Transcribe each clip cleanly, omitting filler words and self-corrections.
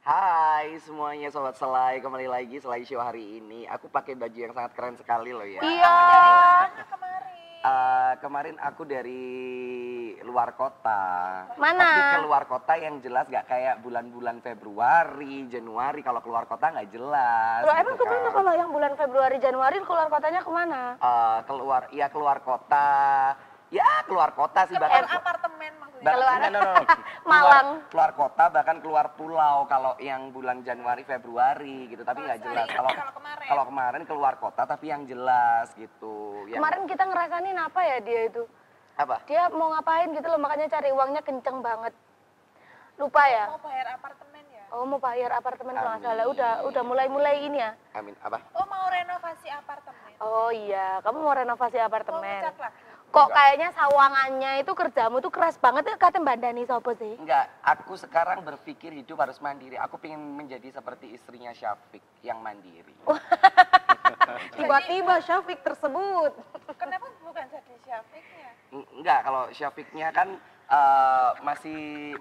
Hai semuanya Sobat Selai, kembali lagi Selai Show hari ini. Aku pakai baju yang sangat keren sekali loh ya. Iya. Kemarin aku dari luar kota. Mana? Tapi keluar kota yang jelas gak kayak bulan-bulan Februari, Januari. Kalau keluar kota gak jelas. Loh, gitu emang kemana kan. kalau yang bulan Februari, Januari keluar kotanya kemana? Keluar kota. Ya keluar kota sih Keluar apartemen maksudnya. Keluar. No. Malang. Keluar kota bahkan keluar pulau kalau yang bulan Januari Februari gitu, tapi nggak jelas. Kalau kemarin keluar kota tapi yang jelas gitu. Kemarin kita ngerasain apa ya dia itu? Apa? Dia mau ngapain gitu loh, makanya cari uangnya kenceng banget. Lupa ya? Mau bayar apartemen ya? Oh, mau bayar apartemen kalau nggak Amin. salah. Udah mulai ini ya? Amin. Apa? Oh, mau renovasi apartemen. Oh iya, kamu mau renovasi Mau apartemen. ngecat lagi. Kok kayaknya sawangannya itu kerjamu tuh keras banget ya, kata Mbak Dani sopo sih? Enggak, aku sekarang berpikir hidup harus mandiri. Aku pengen menjadi seperti istrinya Syafiq yang mandiri. Tiba-tiba Syafiq tersebut. Kenapa bukan jadi Syafiqnya? Enggak, kalau Syafiqnya kan masih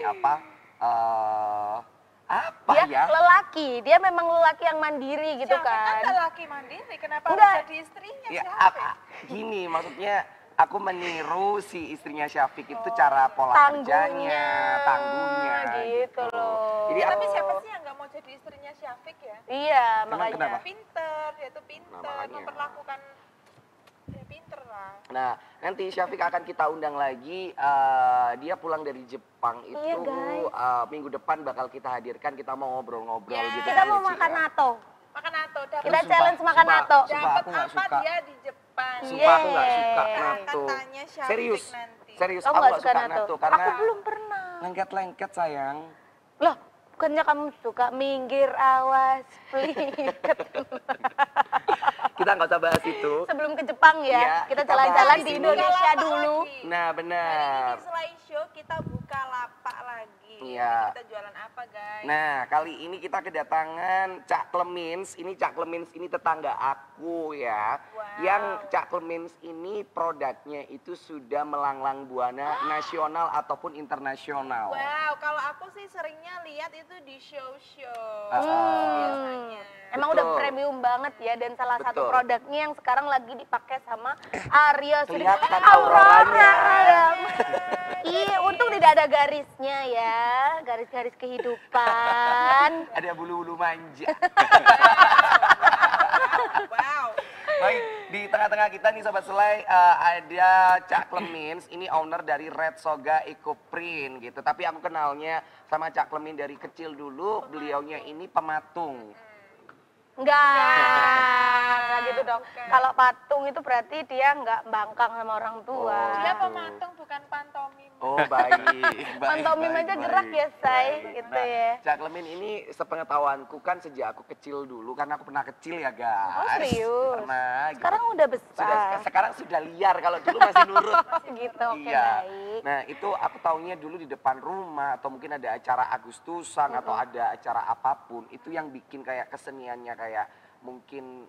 apa? Dia Ya? lelaki, dia memang lelaki yang mandiri gitu Syafiq kan kan. lelaki mandiri, kenapa Enggak. harus jadi istrinya Ya, Syafiq? gini maksudnya aku meniru si istrinya Syafiq itu cara pola kerjanya, tangguhnya gitu loh. Jadi Tapi siapa sih yang nggak mau jadi istrinya Syafiq ya? Iya, Emang makanya. kenapa? Pinter, dia tuh pinter, Nah, makanya. memperlakukan ya pinter lah. Nah, nanti Syafiq akan kita undang lagi. Dia pulang dari Jepang itu Iya, guys. minggu depan bakal kita hadirkan. Kita mau ngobrol-ngobrol Ya. gitu. Kita mau Ci, makan ya. nato. Makan nato, dapat Kita challenge makan nato. Sumpah dapat aku nggak apa suka. dia di Jepang? Sumpah aku nggak suka Yeay. nato. Katanya Syafiq Serius, nanti. serius Kamu aku nggak nggak suka suka nato? nato karena Aku belum pernah. lengket-lengket sayang. Loh, bukannya kamu suka minggir awas please. Kita nggak usah bahas itu. Sebelum ke Jepang ya, Iya, kita kita jalan-jalan bahas di di sini. Indonesia Buka lapak dulu. lagi. Nah Hari benar. ini selain show kita buka lapak lagi. Iya. Jadi kita jualan apa guys? Nah, kali ini kita kedatangan Cak Clemins. Ini Cak Clemins ini tetangga aku ya. Wow. Yang Cak Clemins ini produknya itu sudah melanglang buana nasional ataupun internasional. Wow, kalau aku sih seringnya lihat itu di show-show Ah. biasanya. Emang Betul. udah premium banget ya, dan salah satu Betul. produknya yang sekarang lagi dipakai sama Arya Sri Kelihatan Aurora. auroranya. Iya, untung tidak ada garisnya ya, garis-garis kehidupan. Ada bulu-bulu manja. Wow. Baik, di tengah-tengah kita nih Sobat Selai ada Cak Clemins, ini owner dari Red Soga Eco Print gitu. Tapi aku kenalnya sama Cak Clemins dari kecil dulu, beliaunya ini pematung. Enggak gitu dong. Bukan. Kalau patung itu berarti dia enggak bangkang sama orang tua. Oh. Dia pematung bukan pantomim. Oh baik. Pantomim aja gerak ya, Say, gitu ya. Cak Clemins ini sepengetahuanku kan sejak aku kecil dulu, karena aku pernah kecil ya guys. Oh, serius? Pernah. gitu. Sekarang udah besar. Sekarang sudah liar, kalau dulu masih nurut. Gitu, oke, Iya. baik. Nah itu aku taunya dulu di depan rumah atau mungkin ada acara Agustusan atau ada acara apapun, itu yang bikin kayak keseniannya kayak mungkin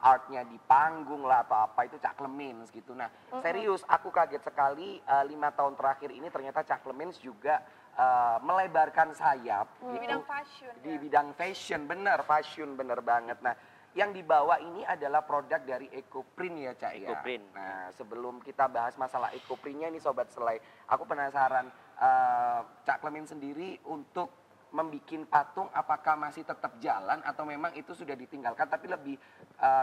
artnya di panggung lah atau apa, itu Cak Clemins gitu. Nah serius aku kaget sekali 5 tahun terakhir ini ternyata Cak Clemins juga melebarkan sayap Di gitu, bidang fashion. di ya. bidang fashion, bener banget. Nah yang dibawa ini adalah produk dari EcoPrint ya Cak ya. EcoPrint. Nah sebelum kita bahas masalah EcoPrintnya nih Sobat Selai, aku penasaran Cak Clemins sendiri untuk membikin patung apakah masih tetap jalan atau memang itu sudah ditinggalkan, tapi lebih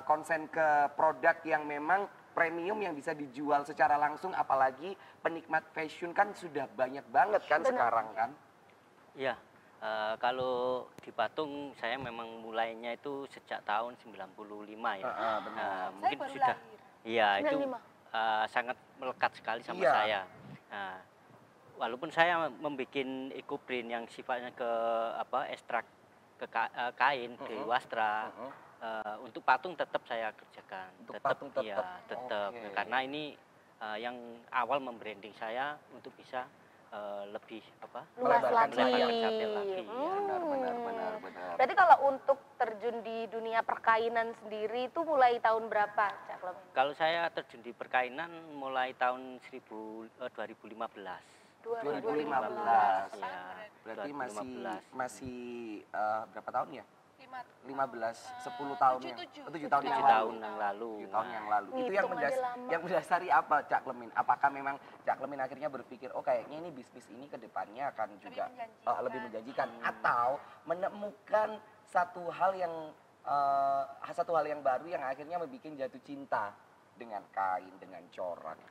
konsen ke produk yang memang premium yang bisa dijual secara langsung, apalagi penikmat fashion kan sudah banyak banget kan sekarang kan. Iya, kalau di patung saya memang mulainya itu sejak tahun 95 ya. Benar. Mungkin baru sudah. lahir. Iya, itu 95. sangat melekat sekali sama Iya. saya. Nah, walaupun saya membuat EcoPrint yang sifatnya ke ekstrak ke kain dari wastra, untuk patung tetap saya kerjakan. Untuk patung tetap? Iya, tetap. Oke. Karena ini yang awal membranding saya untuk bisa lebih Luas Melebarkan lagi. sayap lagi. Ya. Benar. Berarti kalau untuk terjun di dunia perkainan sendiri itu mulai tahun berapa, Cak Clemins? Kalau saya terjun di perkainan mulai tahun 2015. 2015. Ya. berarti 2015. masih berapa tahun ya? 15, 10 7 tahun yang 7 tahun yang 7 lalu. tahun yang lalu. 7 tahun yang lalu. Itu yang Ngitung aja lama. yang mendasari apa Cak Klemin? Apakah memang Cak Klemin akhirnya berpikir oh kayaknya ini bisnis ini ke depannya akan juga lebih menjanjikan atau menemukan satu hal yang baru yang akhirnya membuat jatuh cinta dengan kain, dengan corak.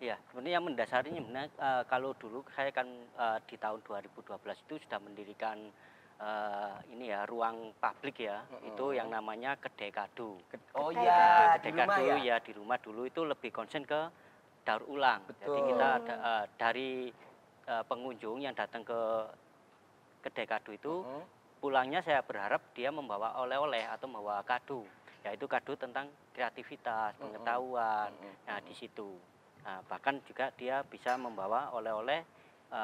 Ya, sebenarnya yang mendasarinya sebenarnya kalau dulu saya kan di tahun 2012 itu sudah mendirikan ini ya ruang publik ya, itu yang namanya Kedai Kado. Oh iya, di Kedai rumah Kado ya. ya di rumah dulu itu lebih konsen ke daur ulang. Jadi Betul. kita dari pengunjung yang datang ke Kedai Kado itu pulangnya saya berharap dia membawa oleh-oleh atau membawa kado, yaitu kado tentang kreativitas, pengetahuan. Nah di situ. Nah, bahkan juga dia bisa membawa oleh-oleh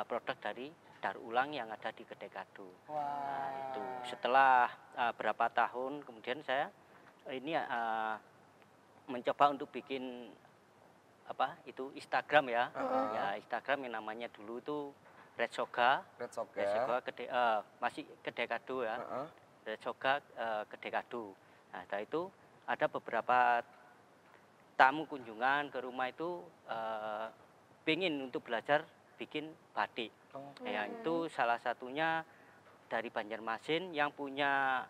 produk dari daur ulang yang ada di Kedai Kado. Nah, itu setelah berapa tahun kemudian saya ini mencoba untuk bikin apa itu Instagram ya. Ya Instagram yang namanya dulu itu Red Soga masih Kedai Kado ya. Red Soga Kedai Kado. Nah, setelah itu ada beberapa tamu kunjungan ke rumah itu pengen untuk belajar bikin batik. Ya, itu salah satunya dari Banjarmasin yang punya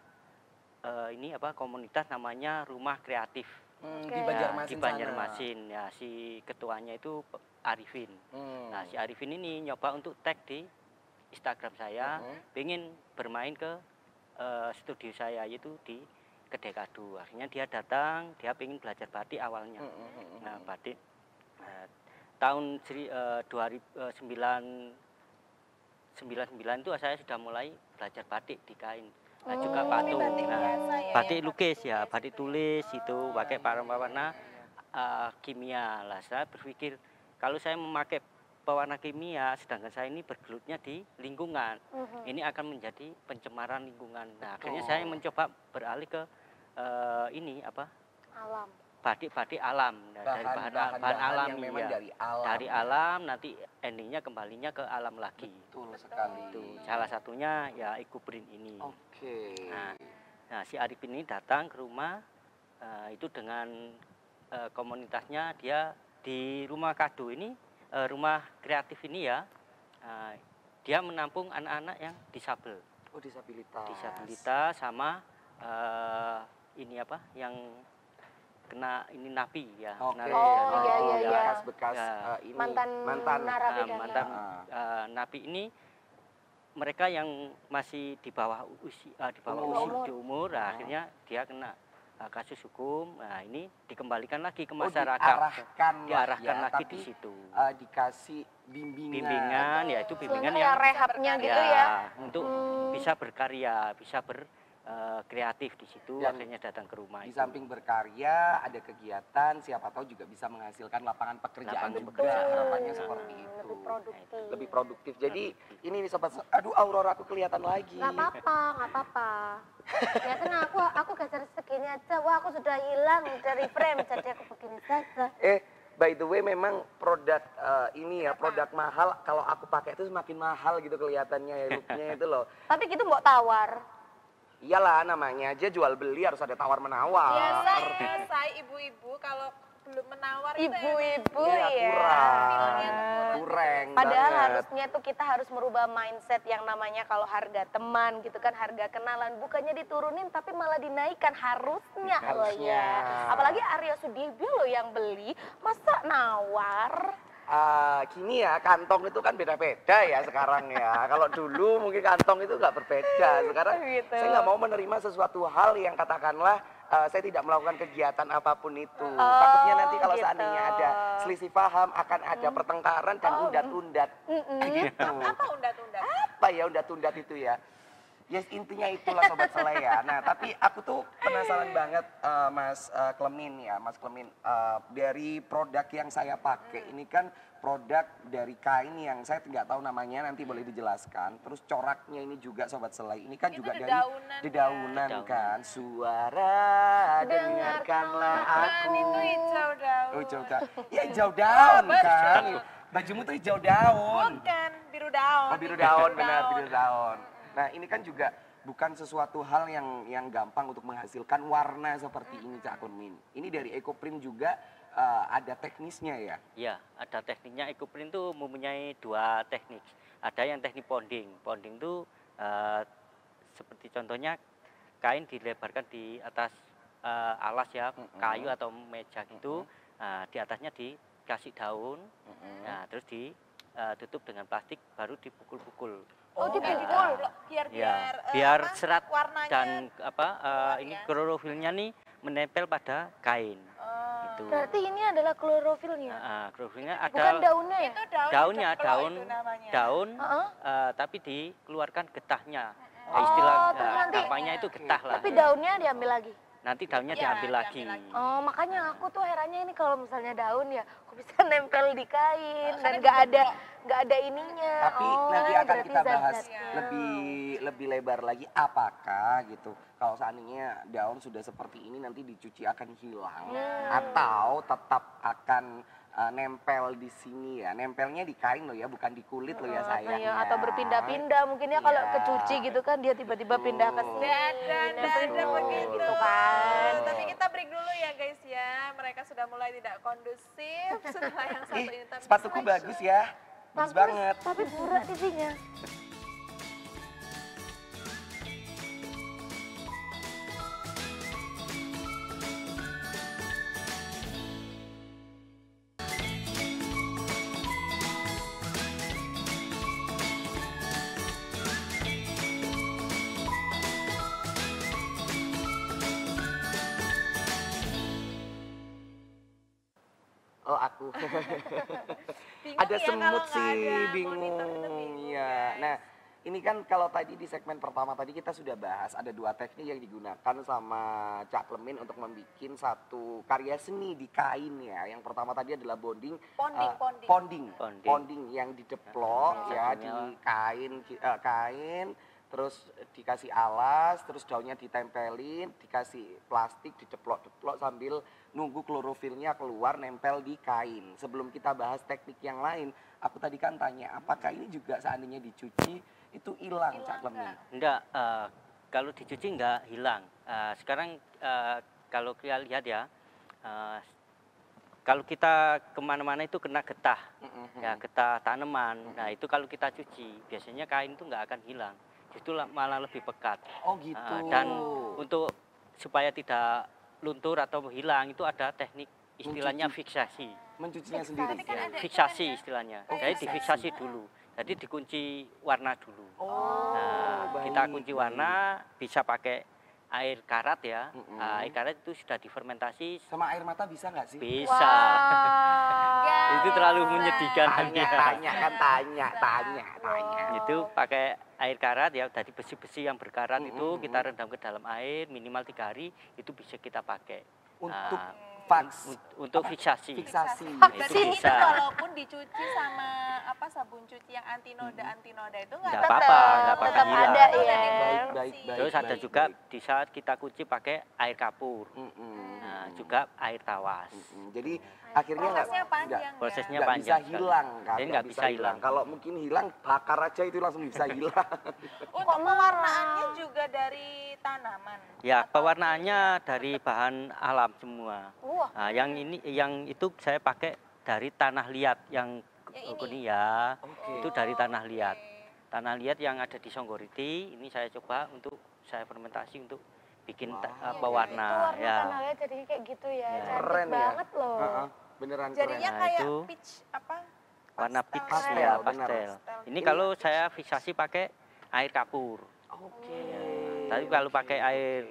ini apa komunitas namanya Rumah Kreatif. Di Ya, Banjarmasin di Banjarmasin ya si ketuanya itu Arifin. Nah, si Arifin ini nyoba untuk tag di Instagram saya, pengen bermain ke studio saya yaitu di Kedai Kado. Akhirnya dia datang, dia pengen belajar batik awalnya. Nah, batik tahun 1999 itu saya sudah mulai belajar batik di kain. Nah, juga patung. batik Nah, biasa ya, batik yang lukis ya, batik tulis itu pakai warna kimia. Lah saya berpikir kalau saya memakai pewarna kimia sedangkan saya ini bergelutnya di lingkungan, ini akan menjadi pencemaran lingkungan. Nah, akhirnya saya mencoba beralih ke ini apa? Alam. Batik-batik alam, dari bahan alam yang memang ya. dari alam. Dari alam nanti endingnya kembalinya ke alam lagi. Betul sekali. Itu salah satunya ya Ecoprint ini. Oke. Nah, si Arifin ini datang ke rumah itu dengan komunitasnya dia di rumah kado ini, rumah kreatif ini ya, dia menampung anak-anak yang disabel. Oh, disabilitas. Disabilitas sama ini apa yang kena ini napi ya. Oke. Napi Oh, dari- iya, iya. Bekas Ya. ini Mantan narapidana. mantan napi ini mereka yang masih di bawah usia Umur. di umur, nah, akhirnya dia kena kasus hukum. Nah, ini dikembalikan lagi ke Oh, masyarakat. diarahkan lagi tapi, di situ. dikasih bimbingan. Bimbingan ya itu bimbingan Sebenarnya yang rehabnya gitu ya. untuk bisa berkarya, bisa kreatif di situ. Dan akhirnya datang ke rumah Di itu. samping berkarya, ada kegiatan, siapa tahu juga bisa menghasilkan lapangan pekerjaan Lapangan juga. pekerjaan. Harapannya Nah, seperti itu. Lebih produktif. Lebih produktif. Jadi ini nih sobat, aduh Aurora aku kelihatan lagi. Nggak apa-apa, nggak apa-apa. Ya kan aku geser segini aja. Wah, aku sudah hilang dari frame, jadi aku begini saja. By the way memang produk ini ya, produk mahal. Kalau aku pakai itu semakin mahal gitu kelihatannya ya, looknya itu loh. Tapi gitu mau tawar. Iyalah namanya aja jual beli harus ada tawar menawar. Biasa saya ibu-ibu kalau belum menawar itu Ibu-ibu Iya, ya. feelnya tuh kurang Padahal banget. harusnya tuh kita harus merubah mindset yang namanya kalau harga teman gitu kan, harga kenalan bukannya diturunin tapi malah dinaikkan harusnya loh Harusnya. ya. Apalagi Arya Sudibyo loh yang beli, masa nawar? Gini ya, kantong itu kan beda-beda ya sekarang ya. Kalau dulu mungkin kantong itu nggak berbeda. Sekarang Gitu. saya nggak mau menerima sesuatu hal yang katakanlah saya tidak melakukan kegiatan apapun itu. Takutnya nanti kalau gitu. seandainya ada selisih paham akan ada pertengkaran dan undat-undat. Gitu. apa undat-undat? Apa ya undat-undat itu ya? Yes, intinya itulah Sobat Selea. Nah, tapi aku tuh penasaran banget Mas Klemin ya, Mas Klemin. Dari produk yang saya pakai, ini kan produk dari kain yang saya tidak tahu namanya, nanti boleh dijelaskan. Terus coraknya ini juga Sobat Selea, ini kan Itu juga dari dedaunan, dedaunan Dedaunan. kan. Suara dengarkanlah aku. Itu hijau daun. Oh, hijau daun. Ya hijau daun kan. Bajumu tuh hijau daun. Bukan, biru daun. Oh, biru daun, benar, biru daun. Nah, ini kan juga bukan sesuatu hal yang gampang untuk menghasilkan warna seperti ini, Cak Klemin. Ini dari Ecoprint juga ada teknisnya ya? Iya, ada tekniknya. Ecoprint itu mempunyai 2 teknik. Ada yang teknik ponding. Ponding itu seperti contohnya kain dilebarkan di atas alas ya, kayu atau meja gitu. Nah, di atasnya dikasih daun, nah, terus ditutup dengan plastik, baru dipukul-pukul. Oh, dipukul. Biar Ya, biar apa, serat warnanya dan apa keluar ini ya. klorofilnya nih menempel pada kain. Oh. Itu. Berarti ini adalah klorofilnya. Klorofilnya Bukan ada daunnya ya? Itu daun daunnya, ceplok daun itu namanya. daun Heeh. tapi dikeluarkan getahnya. Oh, Istilah terus nanti- gampangnya itu getah lah. Tapi daunnya diambil lagi. Nanti daunnya Iya, diambil lagi. diambil lagi. Oh, makanya aku tuh herannya ini kalau misalnya daun ya, aku bisa nempel di kain dan karena nggak ada ininya. Tapi Oh, nanti akan berarti kita bahas zat-zatnya. lebih lebar lagi apakah gitu kalau seandainya daun sudah seperti ini nanti dicuci akan hilang atau tetap akan nempel di sini ya. Nempelnya di kain loh ya, bukan di kulit loh ya sayang. Iya, atau berpindah-pindah mungkin ya kalau Iya. kecuci gitu kan dia tiba-tiba pindah ke sini. Dan nempel begitu. gitu kan. Tapi kita break dulu ya guys ya. Mereka sudah mulai tidak kondusif setelah yang satu ini. Tapi Sepatuku bagus ya. Bagus banget. Tapi burak tipinya. Oh aku. bingung Ada ya semut kalau nggak sih, ada monitor itu bingung. bingung, Iya. guys. Nah, ini kan kalau tadi di segmen pertama tadi kita sudah bahas ada 2 teknik yang digunakan sama Cak Klemin untuk membuat satu karya seni di kain ya. Yang pertama tadi adalah Ponding, ponding. Ponding. Ponding yang dideplok ya di Satunya. kain, terus dikasih alas, terus daunnya ditempelin, dikasih plastik, dideplok-deplok sambil nunggu klorofilnya keluar nempel di kain. Sebelum kita bahas teknik yang lain, aku tadi kan tanya apakah ini juga seandainya dicuci itu hilang Cak Klemin? Enggak, kalau dicuci enggak hilang. Sekarang kalau kita lihat ya, kalau kita kemana-mana itu kena getah, ya getah tanaman. Nah itu kalau kita cuci, biasanya kain itu enggak akan hilang, justru malah lebih pekat. Oh gitu. Dan untuk supaya tidak luntur atau hilang itu ada teknik istilahnya Mencuci. fiksasi. Mencucinya sendiri. Tapi kan Ya, ada itu fiksasi kan ya. istilahnya. Oh, Jadi fiksasi. difiksasi dulu. Jadi dikunci warna dulu. Oh, Nah, kita baik, kunci baik. warna bisa pakai air karat ya. Mm-mm. Air karat itu sudah difermentasi, Sama air mata bisa nggak sih? bisa. Wah. Itu terlalu menyedihkan. Tanya kan tanya. Itu pakai air karat ya, dari besi-besi yang berkarat itu Mm-mm, kita rendam ke dalam air minimal 3 hari, itu bisa kita pakai. Untuk Nah, faks, untuk fiksasi. fiksasi. Itu Berarti itu bisa. walaupun dicuci sama apa sabun cuci yang anti noda itu nggak Nggak apa-apa. apa-apa, nggak apa-apa tetap hilang. ada Udah ya. Baik. Terus ada juga di saat kita kunci pakai air kapur. Mm-mm. Nah, juga air tawas. Jadi akhirnya Prosesnya panjang ya. Prosesnya nggak bisa panjang sekali. hilang kan? Jadi nggak bisa hilang. Kalau mungkin hilang bakar aja itu langsung bisa hilang. Untuk pewarnaannya juga dari tanaman. Ya, pewarnaannya dari bahan alam semua. Wah. Nah, yang itu saya pakai dari tanah liat yang Yang ini? kuning ya. Oke. Itu dari tanah liat. Tanah liat yang ada di Songgoriti, ini saya coba untuk saya fermentasi untuk bikin pewarna Itu warna ya. tanah liat jadinya kayak gitu ya. Ya. Cantik Keren ya. banget loh. Heeh, beneran Jadinya keren. Nah, kayak itu peach apa? Warna pastel. peach Pastel, ya, benar. pastel. Pastel. Ini kalau saya fiksasi pakai air kapur. Oke. Tapi kalau pakai air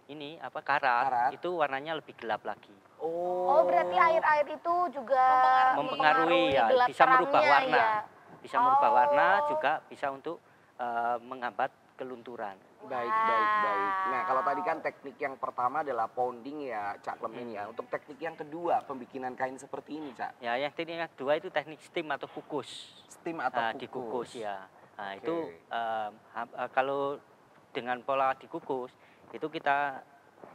ini apa karat, Karat. itu warnanya lebih gelap lagi. Oh, berarti air-air itu juga Mempengaruhi ya, gelap bisa merubah terangnya warna. ya. Bisa merubah Oh. warna, juga bisa untuk menghambat kelunturan. Baik. Nah, kalau tadi kan teknik yang pertama adalah pounding ya, Cak Klemin ya. Untuk teknik yang kedua, pembikinan kain seperti ini, Cak. Ya, yang teknik yang kedua itu teknik steam atau kukus. Steam atau Nah, kukus. dikukus ya. Nah, Oke. itu kalau dengan pola dikukus, itu kita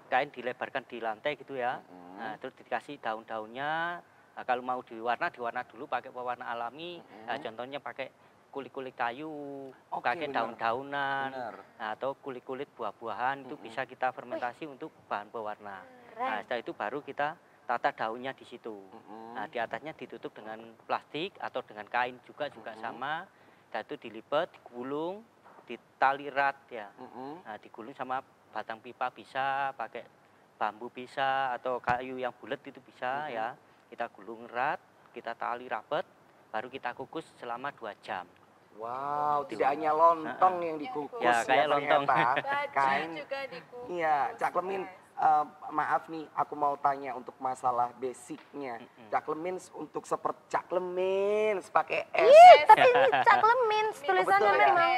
kain dilebarkan di lantai gitu ya. Nah, terus dikasih daun-daunnya, Nah, kalau mau diwarna dulu pakai pewarna alami. Nah, contohnya pakai kulit-kulit kayu, Oke, pakai benar. daun-daunan, Benar. nah, atau kulit-kulit buah-buahan itu bisa kita fermentasi untuk bahan pewarna. Nah, Keren. setelah itu baru kita tata daunnya di situ. Mm-mm. Nah, di atasnya ditutup dengan plastik atau dengan kain juga sama. Dan itu dilipat, digulung, ditali rat ya. Mm-mm. Nah, digulung sama batang pipa bisa, pakai bambu bisa, atau kayu yang bulat itu bisa ya. Kita gulung erat, kita tali rapat, baru kita kukus selama 2 jam. Wow, tidak hanya lontong yang dikukus Ya, kayak lontong. ternyata. Baju Kain. juga dikukus. Iya, Cak Klemin, maaf nih, aku mau tanya untuk masalah basicnya. Cak Klemin untuk seperti Cak Klemin pakai S. Tapi ini Cak Lemins tulisannya Betul ya? memang.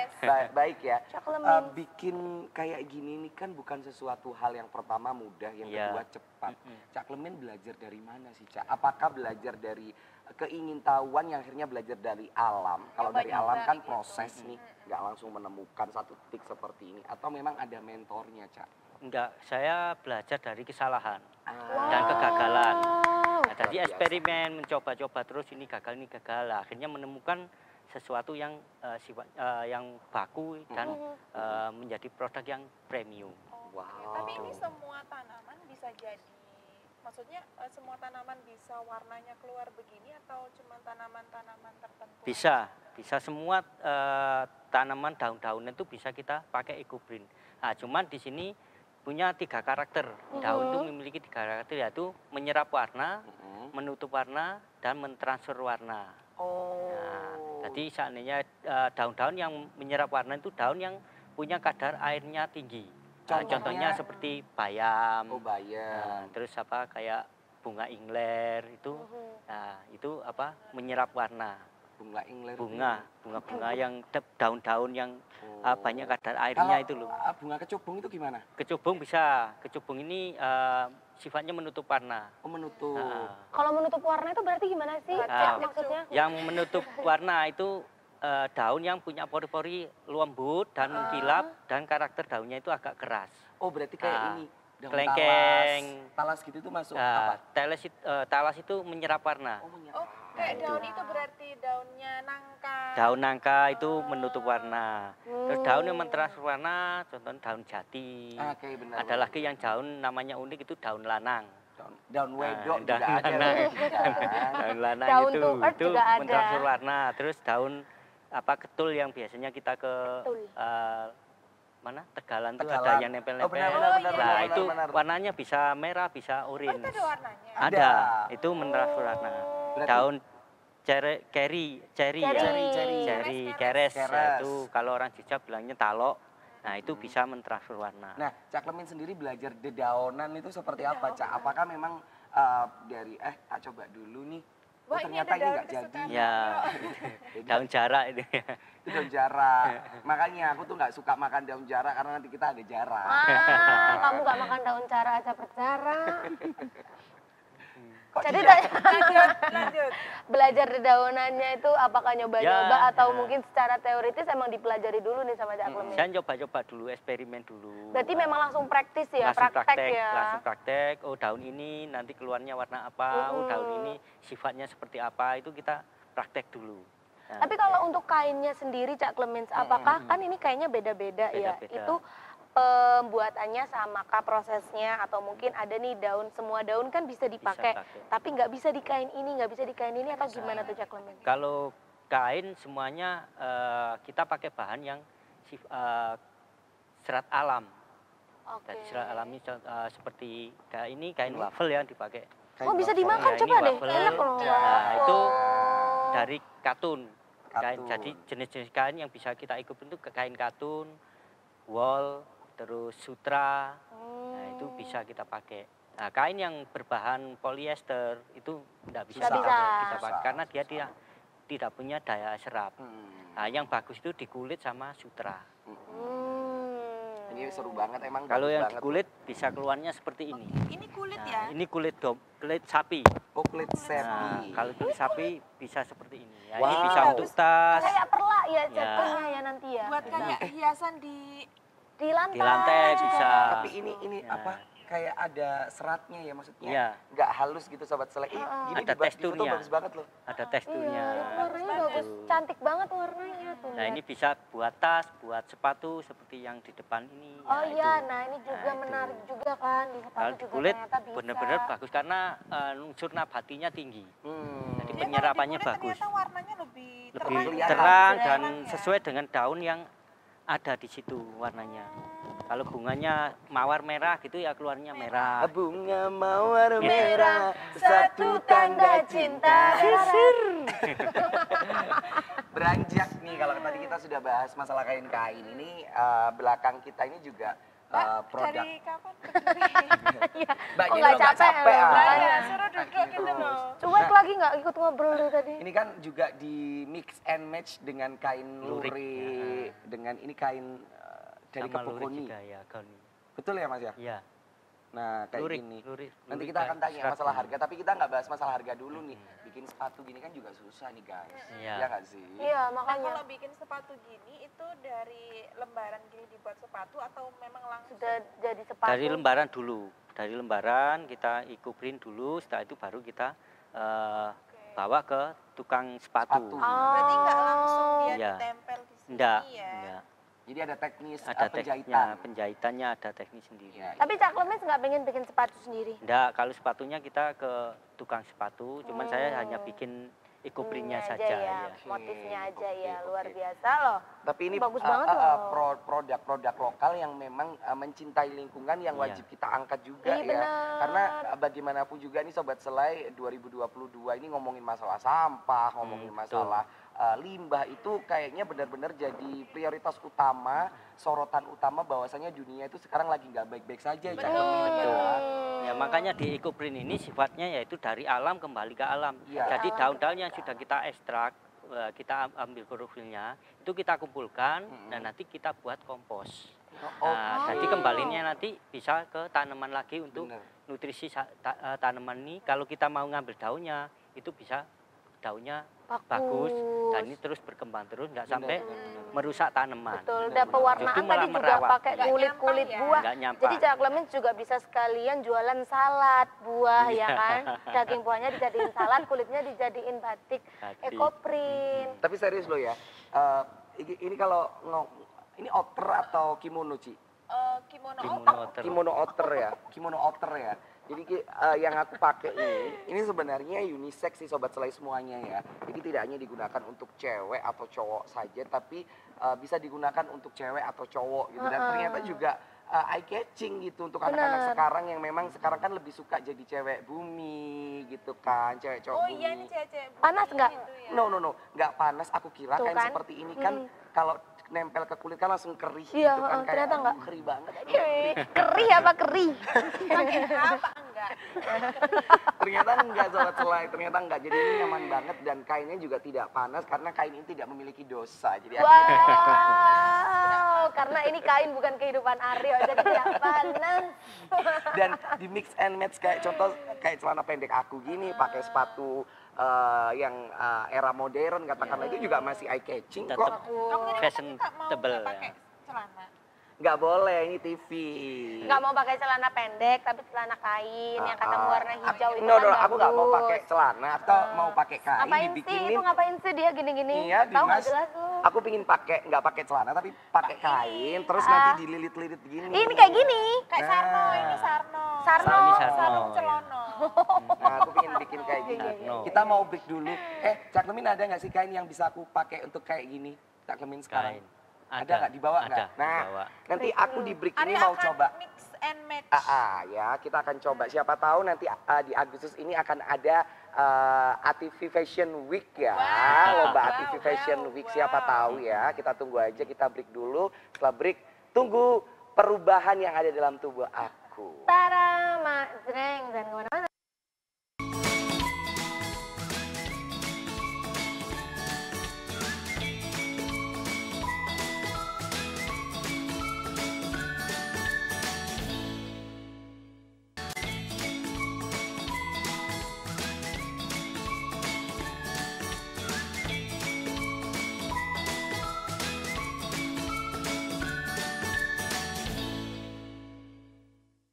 Baik ya. Cak Klemin. Bikin kayak gini ini kan bukan sesuatu hal yang pertama mudah, yang Iya. kedua cepat. Cak Klemin belajar dari mana sih, Cak? Apakah belajar dari keingintahuan yang akhirnya belajar dari alam? Kalau dari Nyoba-nyoba alam kan gitu. proses nih, nggak langsung menemukan satu titik seperti ini. Atau memang ada mentornya, Cak? Enggak, saya belajar dari kesalahan Ah, dan kegagalan. Wow. Nah, tadi Luar biasa. eksperimen, mencoba-coba terus ini gagal. Akhirnya menemukan sesuatu yang yang baku dan menjadi produk yang premium. Oke, Wow. tapi ini semua tanaman bisa jadi, maksudnya semua tanaman bisa warnanya keluar begini atau cuma tanaman-tanaman tertentu? Bisa semua tanaman daun-daunan itu bisa kita pakai EcoGreen. Nah, cuman di sini punya 3 karakter. Daun itu memiliki 3 karakter, yaitu menyerap warna, menutup warna, dan mentransfer warna. Oh. Nah, jadi seandainya daun-daun yang menyerap warna itu daun yang punya kadar airnya tinggi. Nah, Contohnya? contohnya seperti bayam, Oh, bayam. terus apa kayak bunga ingler itu, nah, itu apa menyerap warna. Bunga ingler. Bunga yang daun-daun yang Oh. banyak kadar airnya Kalau, itu loh. bunga kecubung itu gimana? Kecubung bisa, kecubung ini sifatnya menutup warna. Oh, menutup. Nah, Kalau menutup warna itu berarti gimana sih? Ah. Maksudnya? yang menutup warna itu daun yang punya pori-pori lembut dan mengkilap dan karakter daunnya itu agak keras. Oh, berarti kayak Ah, ini. Daun kelengkeng. Talas gitu itu masuk Nah, apa? talas itu menyerap warna. Oh, menyerap. Oh, kayak daun itu berarti daunnya nangka. Daun nangka itu menutup warna. Terus daun yang mentransfer warna, contohnya daun jati. Ah, kayak benar. Ada lagi yang daun namanya unik itu daun lanang. Daun wedok Nah, juga daun ada. lanang. loh, kan? Daun lanang Daun itu tuker juga ada. mentransfer warna. Terus daun ketul yang biasanya kita ke Ketul. mana Tegalan tuh Tegalan. ada yang nempel-nempel. Oh, benar, benar, Nah, benar, itu benar. warnanya bisa merah, bisa Oh, orange. itu ada warnanya. Ada. Itu mentransfer warna. Berarti- Daun cherry ya. Cherry. Keres. Ya, Keres. itu kalau orang Jogja bilangnya talok. Nah, itu bisa mentransfer warna. Nah, Cak Lemin sendiri belajar dedaunan itu seperti apa, Cak? Apakah memang dari tak coba dulu nih. Oh, Wah, ini ternyata ada ini daun nggak jadi. kesukaan. Ya, daun jarak itu. Itu daun jarak. Makanya aku tuh nggak suka makan daun jarak karena nanti kita ada jarak. Kamu gak makan daun cara aja bercara. Kok Jadi tidak? Lanjut. belajar dedaunannya itu apakah nyoba-nyoba Ya, atau ya. mungkin secara teoritis emang dipelajari dulu nih sama Cak Klemin? Saya coba-coba dulu, eksperimen dulu. Berarti memang langsung praktis ya, langsung praktek ya. langsung praktek. Oh, daun ini nanti keluarnya warna apa? Oh, daun ini sifatnya seperti apa? Itu kita praktek dulu. Nah, Tapi kalau untuk kainnya sendiri Cak Klemin, apakah kan ini kayaknya beda-beda ya? Beda-beda. Itu pembuatannya samakah prosesnya atau mungkin ada nih daun, semua daun kan bisa dipakai, pakai. tapi nggak bisa di kain ini, nggak bisa di kain ini atau gimana tuh Cak Klemin? Kalau kain semuanya kita pakai bahan yang serat alam. Oke. Dari serat alam ini seperti kayak ini kain wafel yang dipakai. Oh bisa waffle. dimakan, Nah, coba ini deh, waffle. enak loh. Nah, itu Waffle. dari katun. Kain. Katun. Jadi jenis-jenis kain yang bisa kita ikutin itu kain katun, wol, terus sutra. Nah, itu bisa kita pakai. Nah, kain yang berbahan polyester itu tidak bisa, Nggak bisa. kita pakai karena dia tidak punya daya serap. Nah, yang bagus itu di kulit sama sutra. Hmm. Ini seru banget emang. Kalau bagus yang di banget. kulit bisa keluarnya seperti ini. Ini kulit Nah, ya? ini kulit sapi. Oh, kulit Nah, sapi. kalau kulit sapi bisa seperti ini. Ya, Wow. ini bisa untuk tas, Kayak perlak ya Ya. jatuhnya ya nanti ya. Buat kayak hiasan di Di lantai. di lantai bisa. Tapi ini Ya. apa? kayak ada seratnya ya maksudnya. Iya. Nggak halus gitu sobat selai. Gini Ada di foto teksturnya. bagus banget loh. Ada Iya, teksturnya. warnanya bagus, cantik banget warnanya tuh. Nah, lihat. ini bisa buat tas, buat sepatu seperti yang di depan ini. Oh Ya, iya, itu. nah ini juga Nah, itu. menarik juga kan di sepatu Kalau di juga kulit ternyata bisa. benar-benar bagus karena unsur nabatinya tinggi. Hmm. Jadi Dia penyerapannya kalau di kulit bagus. ternyata warnanya lebih Lebih kelihatan. terang dan Terang ya. sesuai dengan daun yang ada di situ warnanya. Kalau bunganya mawar merah gitu ya keluarnya merah. Bunga mawar merah, satu tanda cinta. Beranjak nih kalau tadi kita sudah bahas masalah kain-kain ini belakang kita ini juga produk. Dari kapan ke sini? Mbak Oh, ini nggak lo nggak capek, capek lo? ah. Lah Makanya. ya, suruh duduk gitu loh. Cuek lagi nggak ikut ngobrol dari tadi? Ini kan juga di mix and match dengan kain Lurik, lurik, dengan ini kain dari Sama lurik kepukoni. juga ya, gaun. Betul ya Mas ya? Iya. Nah kayak Lurik, gini. lurik. Nanti lurik kita akan kayak tanya serat masalah gini. harga, tapi kita nggak bahas masalah harga dulu nih. Bikin sepatu gini kan juga susah nih guys. Iya. Iya nggak sih? Iya, Nah, makanya kalau bikin sepatu gini itu dari lembaran gini dibuat sepatu atau memang langsung? sudah jadi sepatu. Dari lembaran dulu. Dari lembaran kita ikuprint dulu, setelah itu baru kita Oke. bawa ke tukang sepatu. Sepatu. Berarti nggak langsung dia Iya. ditempel di sini Enggak, ya? enggak. Jadi ada teknis Ada penjahitan. tekniknya, penjahitannya ada teknik sendiri. Iya, Tapi Cak Clemens nggak pengen bikin sepatu sendiri? Enggak, kalau sepatunya kita ke tukang sepatu, cuman saya hanya bikin ikuprintnya Ininya saja. ya, Ya. motifnya aja Oke, ya, luar oke. biasa loh. Tapi ini Bagus banget loh. produk-produk lokal yang memang mencintai lingkungan yang Iya. wajib kita angkat juga Iya, ya. benar. Karena bagaimanapun juga nih Sobat Selai 2022 ini ngomongin masalah sampah, ngomongin betul. masalah limbah itu kayaknya benar-benar jadi prioritas utama, sorotan utama bahwasanya dunia itu sekarang lagi nggak baik-baik saja. Cak Clemens, ya. Ya, makanya di ecoprint ini sifatnya yaitu dari alam kembali ke alam. Iya. Jadi Alam daun-daun yang kembali ke sudah kita ekstrak, kita ambil klorofilnya, itu kita kumpulkan dan nanti kita buat kompos. Oh, Nah, jadi kembalinya nanti bisa ke tanaman lagi untuk bener. nutrisi tanaman ini. Kalau kita mau ngambil daunnya, itu bisa daunnya bagus dan ini terus berkembang terus, nggak sampai Bener. merusak tanaman. Betul, Benar, dan benar. pewarnaan Justru tadi malah juga merawat. pakai Nggak kulit-kulit nyampah ya? buah. Nggak nyampah. Jadi Cak Clemens juga bisa sekalian jualan salad buah Iya. ya kan. Daging buahnya dijadiin salad, kulitnya dijadiin batik Batik. ekoprint. Tapi serius lo ya, ini kalau ini outer atau kimono Ci? Kimono Kimono otak. outer. Kimono outer ya, kimono outer ya. Jadi yang aku pakai ini sebenarnya unisex sih Sobat Selai semuanya ya. Jadi tidak hanya digunakan untuk cewek atau cowok saja, tapi bisa digunakan untuk cewek atau cowok gitu. Dan ternyata juga eye catching gitu untuk anak-anak Benar. sekarang yang memang sekarang kan lebih suka jadi cewek bumi gitu kan, cewek cowok Oh bumi. iya, ini cewek-cewek Panas bumi nggak? gitu ya. No, nggak panas. Aku kira Tuh kain kan? seperti ini kan kalau nempel ke kulit kan langsung kerih Iya, gitu kan. ternyata Kayak, nggak. aduh, keri banget. Keri apa keri? Pakai apa enggak? Ternyata enggak Sobat Selai, ternyata enggak. Jadi ini nyaman banget dan kainnya juga tidak panas karena kain ini tidak memiliki dosa. Jadi akhirnya Wow, karena ini kain bukan kehidupan Aryo, jadi tidak panas. dan di mix and match kayak contoh kayak celana pendek aku gini pakai sepatu yang era modern katakanlah itu juga masih eye catching kok. Tetap Kamu tadi fashionable mau nggak ya. pakai celana? Nggak boleh, ini TV. Nggak mau pakai celana pendek, tapi celana kain yang katamu warna hijau itu No, kan aku nggak mau bagus. pakai celana atau mau pakai kain Ngapain sih? dibikinin. Itu ngapain sih dia gini-gini? Iya, Tahu nggak Dimas. jelas lu. Aku pingin pakai nggak pakai celana tapi pakai kain terus nanti dililit-lilit gini. Ini kayak gini. Kayak Nah. Sarno, ini Sarno. Sarno. Ini Sarno, Sarno ya. celono. Nah, aku pengen bikin kayak gini. Sarno. Kita mau break dulu. Cak Lemin ada nggak sih kain yang bisa aku pakai untuk kayak gini? Cak Lemin sekarang. Kain. Ada nggak dibawa Ada, nggak? Nah, dibawa. nanti aku di break ini Aryo mau akan coba. mix and match. Ya, kita akan coba. Siapa tahu nanti di Agustus ini akan ada ATV Fashion Week ya. Lomba ATV Fashion Week. Siapa tahu ya. Kita tunggu aja, kita break dulu. Setelah break, tunggu perubahan yang ada dalam tubuh aku. Tara, mak, jreng, dan kemana-mana.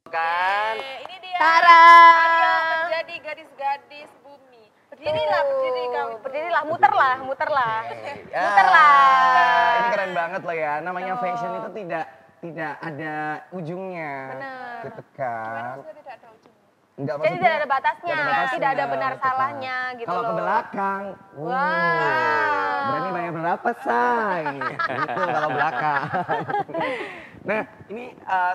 Kan lah, muter lah. Ya, Muter lah. ini keren banget loh ya. Namanya fashion itu tidak ada ujungnya. Bener. Gitu Gimana kan. maksudnya tidak ada ujungnya? Enggak, Jadi tidak ada batasnya, tidak ada benar gitu kan. salahnya gitu Kalau loh. ke belakang, berani bayar berapa, say? Gitu kalau belakang. Nah, ini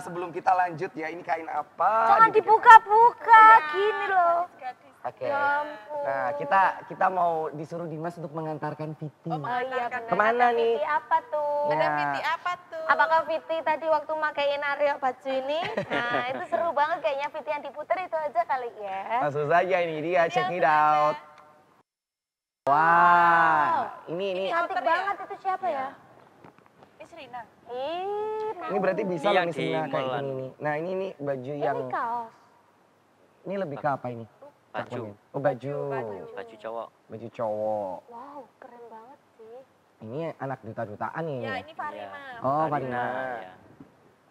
sebelum kita lanjut ya, ini kain apa? Jangan gitu kita- dibuka-buka, gini loh. Gadis. Oke. Ya ampun. Nah, kita mau disuruh Dimas untuk mengantarkan Viti. Oh, Oh iya Mengantarkan benar. Kemana Kata nih? Viti apa tuh? Ya. Ada Viti apa tuh? Apakah Viti tadi waktu makain Aryo baju ini? Nah itu seru banget kayaknya Viti yang diputer itu aja kali ya. Langsung saja ini dia, check it out. Wah, ini Cantik outer ya? banget itu siapa ya? Ini Serina. ini berarti bisa Ini loh yang nih di Sina kayak Molan. gini nih. Nah, ini baju yang Ini kaos. ini lebih ke apa ini? Baju. Caklemin. Oh, baju. Baju cowok. Baju cowok. Wow keren banget sih. Ini anak duta-dutaan nih. Ya, ini Farima. Oh, Farina, Farina. ya.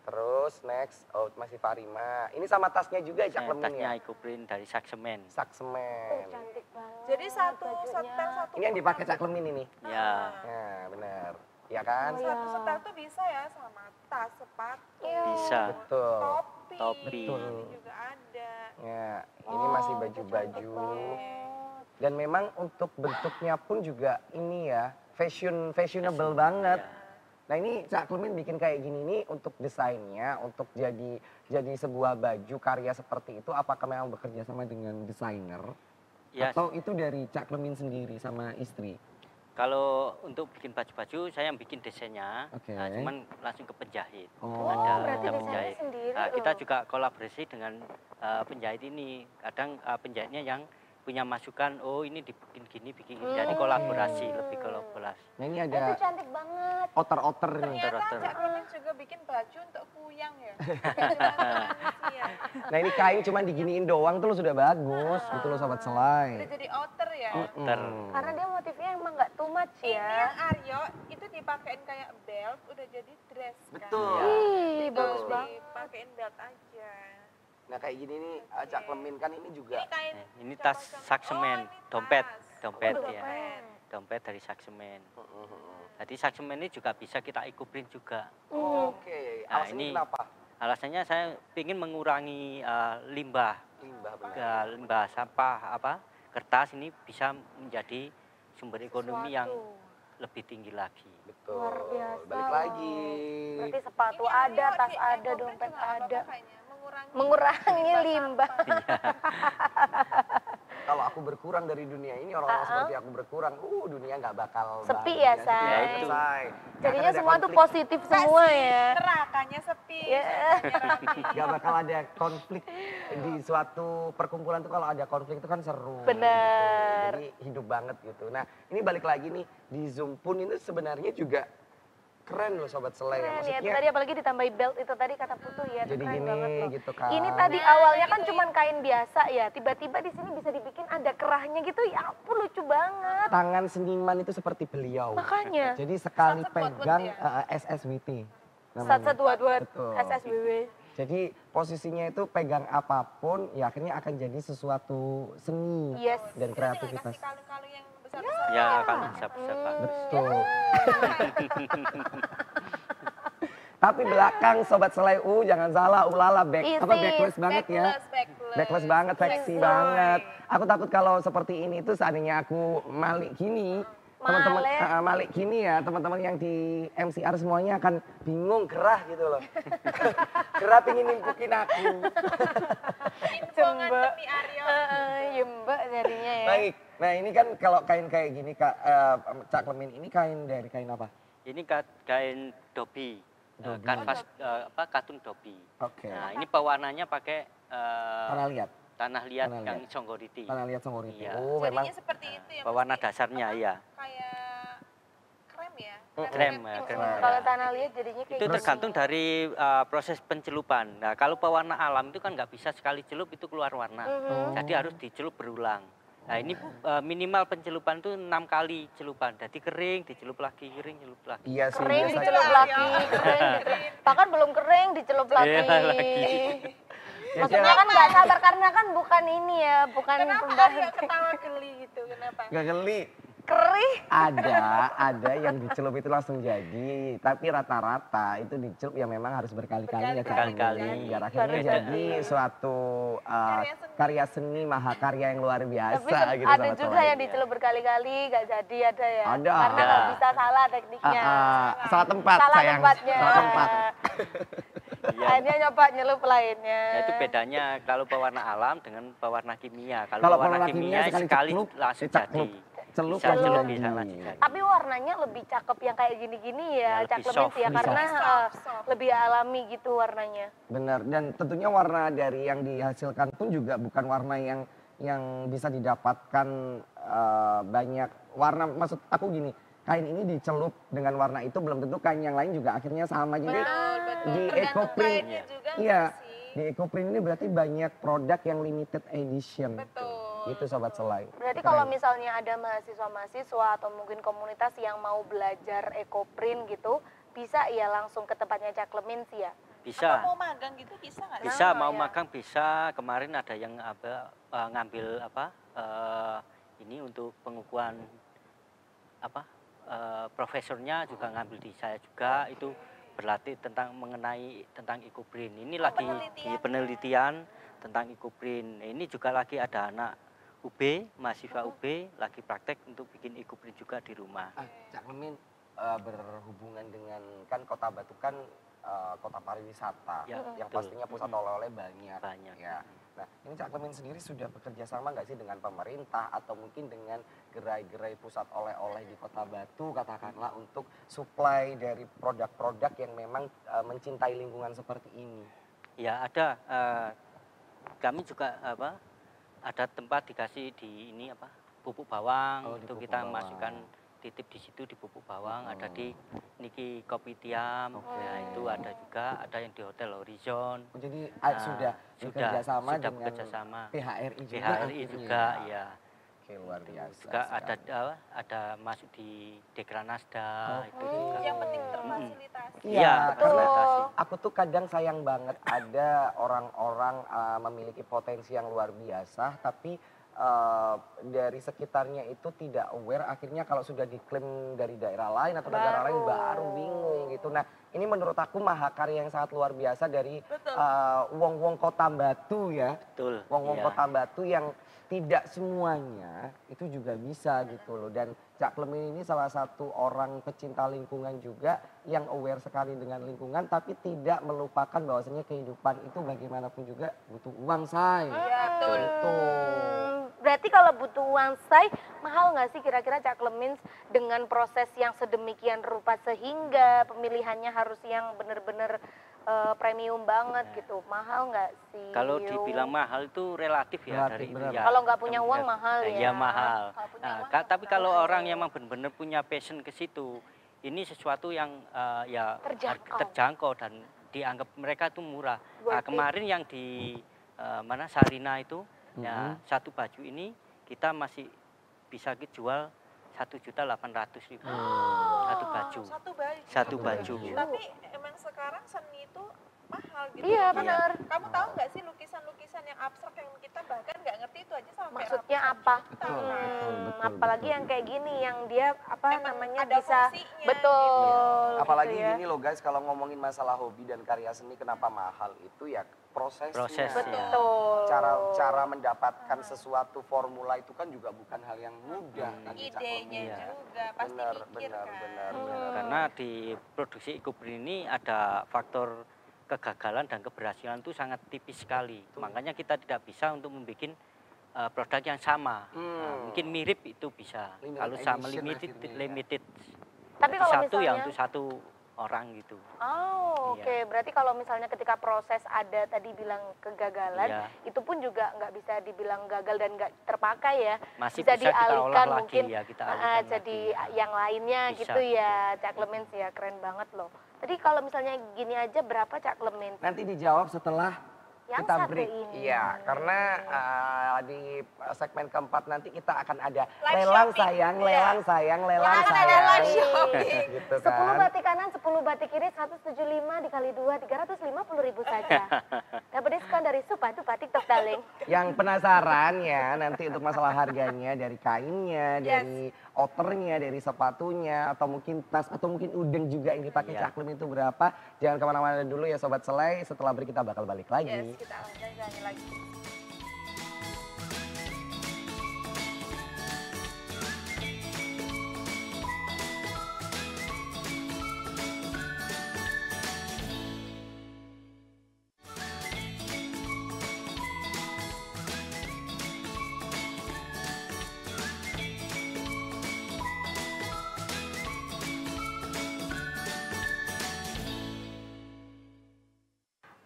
Terus next, oh masih Farima. Ini sama tasnya juga Saya Caklemin tasnya ya. Ecoprint dari Saksemen. Saksemen. Cantik banget. Jadi satu bajunya. setel satu. Ini yang dipakai Caklemin ini. Ya. Nah, benar. Ya kan? Oh, Satu iya. setel tuh bisa ya sama tas, sepatu. Iya. Bisa. Betul. Topi. Topi. Ini juga ada. Ya, ini Oh, masih itu baju-baju. cantik banget. Dan memang untuk bentuknya pun juga ini ya, fashionable banget. Ya. Nah ini Cak Klemin bikin kayak gini nih untuk desainnya, untuk jadi sebuah baju karya seperti itu. Apakah memang bekerja sama dengan desainer? Ya, Atau itu dari Cak Klemin sendiri sama istri? kalau untuk bikin baju-baju saya yang bikin desainnya, Oke. nah, cuman langsung ke penjahit. Oh, Oh, berarti ada desainnya sendiri Nah, kita loh. juga kolaborasi dengan penjahit ini. Kadang penjahitnya yang punya masukan, oh ini dibikin gini, bikin gini. Jadi kolaborasi, lebih kolaborasi. Nah ini Itu ada cantik banget. outer-outer nih. Ternyata Rotor. Cak Klemin juga bikin baju untuk kuyang ya. Bukan cuma manusia. Nah ini kain cuman diginiin doang tuh sudah bagus, gitu loh Sobat Selai. Udah jadi outer ya. Outer. Karena dia motifnya emang nggak too much Ini ya. yang Aryo itu dipakein kayak belt udah jadi dress kan. Betul. Ih, Itu bagus banget. dipakein belt aja. Nah kayak gini nih Cak Klemin kan ini juga. Ini kain Ini tas contoh-contoh. Saksemen, Oh, ini dompet, tas. dompet Oh, ya. dompet. Dompet dari Saksemen. Jadi Saksemen ini juga bisa kita ecoprint juga. Oke, Nah, alasannya ini- kenapa? Alasannya saya ingin mengurangi limbah, Limbah benar. limbah sampah kertas ini bisa menjadi sumber ekonomi yang lebih tinggi lagi. Betul. Luar biasa Balik loh. lagi. Berarti sepatu Ini ada, Aryo tas di ada, Ecoprint dompet juga apa ada. kayaknya? Mengurangi limbah. Kalau aku berkurang dari dunia ini, orang-orang seperti aku berkurang, dunia nggak bakal Sepi bahagia, ya, Say. sepi Ya, banget, itu. Say. Nggak Jadinya akan ada semua tuh konflik. positif semua ya. Nerakanya sepi. Ya. surganya rame. Nggak bakal ada konflik di suatu perkumpulan tuh, kalau ada konflik itu kan seru. Bener. Gitu. Jadi hidup banget gitu. Nah ini balik lagi nih, di Zoom pun itu sebenarnya juga keren loh Sobat Selai. Keren ya, itu Maksudnya tadi apalagi ditambahi belt itu tadi kata Putu ya, itu jadi keren gini banget loh. gitu kan. Ini tadi Nah, awalnya kan gitu cuman kain biasa ya, tiba-tiba di sini bisa dibikin ada kerahnya gitu, ya ampun lucu banget. Tangan seniman itu seperti beliau. Makanya. Jadi sekali Sat-set buat pegang ya? SSWT. namanya. Sat-sat dua-dua Betul. SSBW. Jadi posisinya itu pegang apapun ya akhirnya akan jadi sesuatu seni Yes. dan Kita tinggal kreativitas. kasih kalung-kalung yang besar-besar. Ya kan bisa Pak. Betul. Tapi belakang Sobat Selai jangan salah, ulala Isi, backless banget ya. Backless. Backless banget, seksi banget. Aku takut kalau seperti ini tuh seandainya aku malik gini, teman-teman Malik. malik gini ya, teman-teman yang di MCR semuanya akan bingung, gerah gitu loh. Gerah pingin nimpukin aku. Info ngantepi Aryo. Ya mbak jadinya ya. Baik. Nah, ini kan kalau kain kayak gini Kak Cak Klemin, ini kain dari kain apa? Ini kain dobi, Dobi. kanvas katun dobi. Oke. Nah ini pewarnanya pakai Tanah liat. tanah liat Tanah yang liat. songgoriti. Tanah liat Songgoriti. Iya. Oh, memang Jadinya seperti itu ya. Pewarna mesti dasarnya ya. Kayak krem ya. Krem, ya, krem. Kalau tanah liat jadinya kayak Itu gitu. tergantung dari proses pencelupan. Nah kalau pewarna alam itu kan nggak bisa sekali celup itu keluar warna. Mhm. Jadi harus dicelup berulang. Nah ini minimal pencelupan itu 6 kali celupan. Jadi kering, dicelup lagi, kering, celup lagi. iya sih Kering biasanya. dicelup lagi, kering dicelup. Bahkan belum kering dicelup lagi. Iya, lagi. Maksudnya kan nggak sabar karena kan bukan ini ya, bukan Kenapa pembahasan. Aryo ketawa geli gitu? Kenapa? Gak geli. Kerih. Ada yang dicelup itu langsung jadi, tapi rata-rata itu dicelup yang memang harus berkali-kali ya Cak Berkali-kali. Clemin. Biar akhirnya Baru jadi jadi. suatu karya seni mahakarya yang luar biasa Tapi gitu ada sobat juga selain. yang dicelup berkali-kali gak jadi ada ya. Ada. Karena nggak bisa salah tekniknya. Salah tempat Salah sayang. tempatnya. Salah tempat. Iya. Akhirnya nyoba nyelup lainnya. Nah, itu bedanya kalau pewarna alam dengan pewarna kimia. Kalau Kalau pewarna pewarna kimia kimia sekali sekali celup, langsung dicaklup. jadi. Celup Bisa langsung celup, jadi. bisa langsung jadi. Tapi warnanya lebih cakep yang kayak gini-gini ya, Ya, Cak lebih Clemin soft, sih ya, lebih karena soft. lebih alami gitu warnanya. Benar, dan tentunya warna dari yang dihasilkan pun juga bukan warna yang bisa didapatkan banyak warna. Maksud aku gini, kain ini dicelup dengan warna itu belum tentu kain yang lain juga akhirnya sama. Jadi Betul. di Tergantung Ecoprint, kainnya juga iya, nggak sih? di Ecoprint ini berarti banyak produk yang limited edition. Betul. Itu sobat selai. Berarti Keren. kalau misalnya ada mahasiswa-mahasiswa atau mungkin komunitas yang mau belajar ekoprint gitu, bisa ya langsung ke tempatnya Cak Clemin sih ya? Bisa. Atau mau magang gitu bisa nggak? Bisa Nah, mau ya. magang bisa. Kemarin ada yang ngambil ini untuk pengukuhan profesornya juga ngambil di saya juga, itu berlatih mengenai tentang ekoprint. Ini lagi di penelitian tentang ekoprint. Ini juga lagi ada anak UB, mahasiswa UB lagi praktek untuk bikin ekoprint juga di rumah. Cak Clemin berhubungan dengan kan Kota Batu kan kota pariwisata Ya, yang betul. pastinya pusat oleh-oleh banyak. Banyak. Ya. Nah, ini Cak Clemin sendiri sudah bekerja sama nggak sih dengan pemerintah atau mungkin dengan gerai-gerai pusat oleh-oleh di Kota Batu katakanlah untuk supply dari produk-produk yang memang mencintai lingkungan seperti ini? Ya ada. Kami juga ada tempat dikasih di ini pupuk bawang, Oh, di itu pupuk kita bawang. masukkan titip di situ di pupuk bawang. Ada di Niki Kopitiam, ya itu ada juga, ada yang di Hotel Horizon. Oh, jadi Nah, sudah bekerja sama sudah dengan bekerja sama. PHRI juga. PHRI akhirnya. juga ya. Oke, luar biasa. Juga sekali. ada masuk di Dekranasda itu Oke. juga. Yang penting terfasilitasi. Iya, Iya, karena betul. aku tuh kadang sayang banget ada orang-orang memiliki potensi yang luar biasa, tapi dari sekitarnya itu tidak aware. Akhirnya kalau sudah diklaim dari daerah lain atau negara lain baru bingung gitu. Nah, ini menurut aku mahakarya yang sangat luar biasa dari Betul. wong-wong Kota Batu ya. Betul. Wong-wong iya. Kota Batu yang tidak semuanya itu juga bisa gitu loh. Dan Cak Clemin ini salah satu orang pecinta lingkungan juga yang aware sekali dengan lingkungan tapi tidak melupakan bahwasanya kehidupan itu bagaimanapun juga butuh uang, say. Iya, betul. Itu. Berarti kalau butuh uang say, mahal nggak sih kira-kira Cak Clemin dengan proses yang sedemikian rupa sehingga pemilihannya harus yang benar-benar premium banget gitu, mahal nggak sih? Kalau dibilang mahal itu relatif ya dari Relatif, benar. ya. Kalau nggak punya uang mahal ya. Iya mahal. Kalau punya Nah, uang, tapi nggak kalau mahal. orang yang memang benar-benar punya passion ke situ, ini sesuatu yang ya Terjangkau. dan dianggap mereka itu murah. Worth Nah, it. kemarin yang di mana Sarina itu, ya satu baju ini kita masih bisa jual 1.800.000 satu baju. Satu baju. Satu baju. Tapi emang sekarang seni itu mahal gitu. Iya Karena benar. Kamu tahu nggak sih lukisan-lukisan yang abstrak yang kita bahkan nggak ngerti itu aja sampai Maksudnya ratusan apa? juta. betul, Apalagi betul. yang kayak gini yang dia apa Emang namanya ada bisa fungsinya betul. Apalagi gitu ya. gini loh guys, kalau ngomongin masalah hobi dan karya seni kenapa mahal itu ya prosesnya. Prosesnya. Betul. Cara mendapatkan sesuatu formula itu kan juga bukan hal yang mudah kan, Cak Idenya Clemin. Iya. juga pasti Benar, mikir benar, kan. benar, Hmm. benar. Karena di produksi ekoprint ini ada faktor kegagalan dan keberhasilan itu sangat tipis sekali. Makanya kita tidak bisa untuk membuat produk yang sama. Nah, mungkin mirip itu bisa. Limited Kalau sama edition limited, akhirnya ya. limited. Tapi Jadi kalau satu ya misalnya untuk satu orang gitu. Oh, Iya. oke. Berarti kalau misalnya ketika proses ada tadi bilang kegagalan, Iya. itu pun juga nggak bisa dibilang gagal dan nggak terpakai ya. Masih bisa bisa kita olah dialihkan lagi mungkin ya, kita alihkan jadi lagi. yang lainnya Bisa, gitu ya, Cak Clemin sih ya, keren banget loh. Tadi kalau misalnya gini aja berapa Cak Clemin? Nanti dijawab setelah Yang kita satu break. ini. Iya, karena di segmen keempat nanti kita akan ada Live lelang shopping. sayang, Iya. lelang sayang, lelang Akan ada sayang. live shopping. Gitu 10 kan. batik kanan, 10 batik kiri, 175 dikali 2, 350.000 saja. Dapat diskon dari Supatu Batik Tok Darling. Yang penasaran ya nanti untuk masalah harganya dari kainnya, dari outernya, dari sepatunya, atau mungkin tas, atau mungkin udeng juga yang dipakai Iya. Cak Lim itu berapa. Jangan kemana-mana dulu ya Sobat Selai, setelah break kita bakal balik lagi. Yes, kita nyanyi lagi.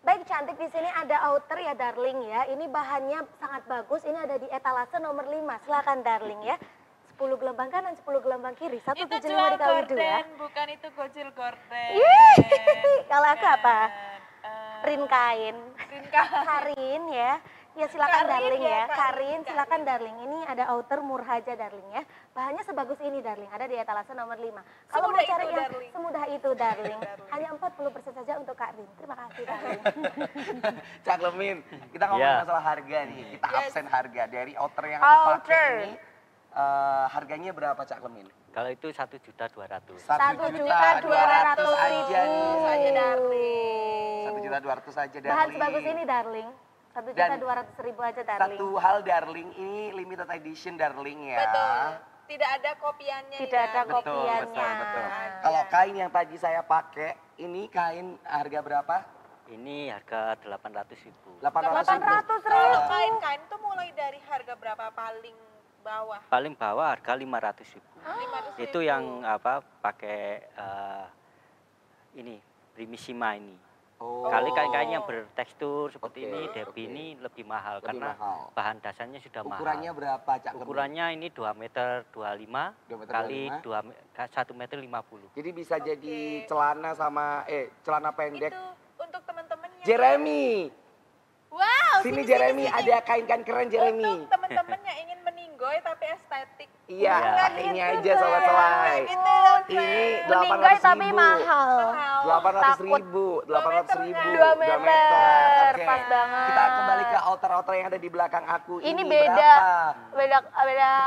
Baik cantik, di sini ada outer ya Darling ya. Ini bahannya sangat bagus. Ini ada di etalase nomor 5. Silakan Darling ya. 10 gelombang kanan, 10 gelombang kiri. 175 Itu jual dikali 2. gorden, bukan itu gojil gorden. Kalau aku apa? Bukan. Rin kain. Rin kain. Karin ya. Ya silakan Karin Darling ya, ya. Karin, Karin silakan Karin. Darling. Ini ada outer murah aja Darling ya. Bahannya sebagus ini Darling. Ada di etalase nomor 5. Kalau mau Semudah cari itu, yang Darling. semudah itu Darling. Hanya 40% saja untuk Kak Rin. Terima kasih Darling. Cak Lemin, kita ngomongin Iya. masalah harga nih. Kita Yes. absen harga dari outer yang aku pakai Outer. ini. Harganya berapa Cak Lemin? Kalau itu 1.200.000. 1.200.000 aja nih. Saja Darling. 1.200.000 aja Darling. Bahan sebagus ini Darling. 1.200.000 aja Darling. Satu hal Darling, ini limited edition Darling ya. Betul. Tidak ada kopiannya. Tidak ya. ada Betul, kopiannya. betul, betul. Ada. Kalau kain yang tadi saya pakai, ini kain harga berapa? Ini harga 800.000. 800.000. Kalau kain-kain tuh mulai dari harga berapa paling bawah? Paling bawah harga 500.000. 500.000. Itu yang apa pakai ini Primissima ini. Oh. Kali kain-kain yang bertekstur seperti Oke, ini, Debbie oke. ini lebih mahal Lebih karena mahal. bahan dasarnya sudah Ukurannya mahal. berapa Cak Lemin? Ukurannya ini 2 meter 25 2 meter kali 25. 1 meter 50. Jadi bisa Oke. jadi celana sama celana pendek. Itu untuk teman-temannya. Jeremy, Wow, sini Jeremy, ada kain-kain keren Jeremy. Untuk teman-temannya ingin meninggoy tapi estetik. Iya, Iya. pakai ini aja Sobat Selai. Gitu. Ini Meninggal 800.000. tapi mahal. 800.000, 800.000. 2 meter. Oke. Pas banget. Kita kembali ke outer-outer yang ada di belakang aku. Ini berapa? beda